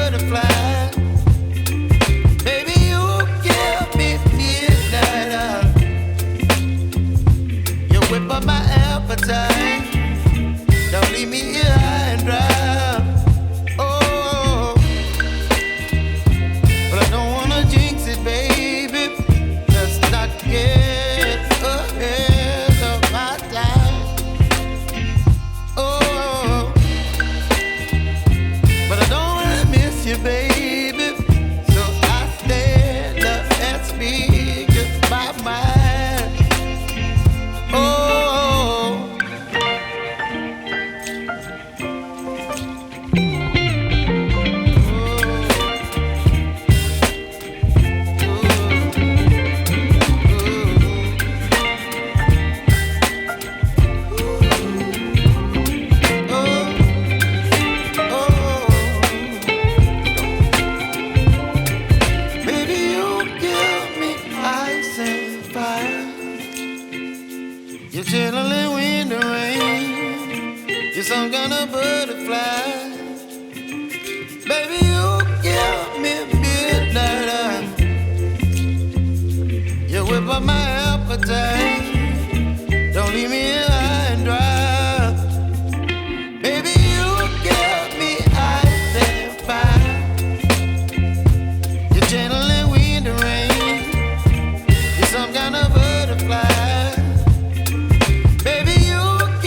butterfly. Baby, you give me midnight. You whip up my appetite. Don't leave me here high and dry. Oh, but I don't wanna jinx it, baby. Let's not get ahead of my time. Oh, but I don't wanna miss you, baby. So I stand up and speak just my mind. Oh. You're chilling when the rain. You're some kind of butterfly. Baby, you give me midnight. You whip up my appetite. Don't leave me here high and dry. Baby, you give me ice and fire. You're channeling wind and rain. You're some kind of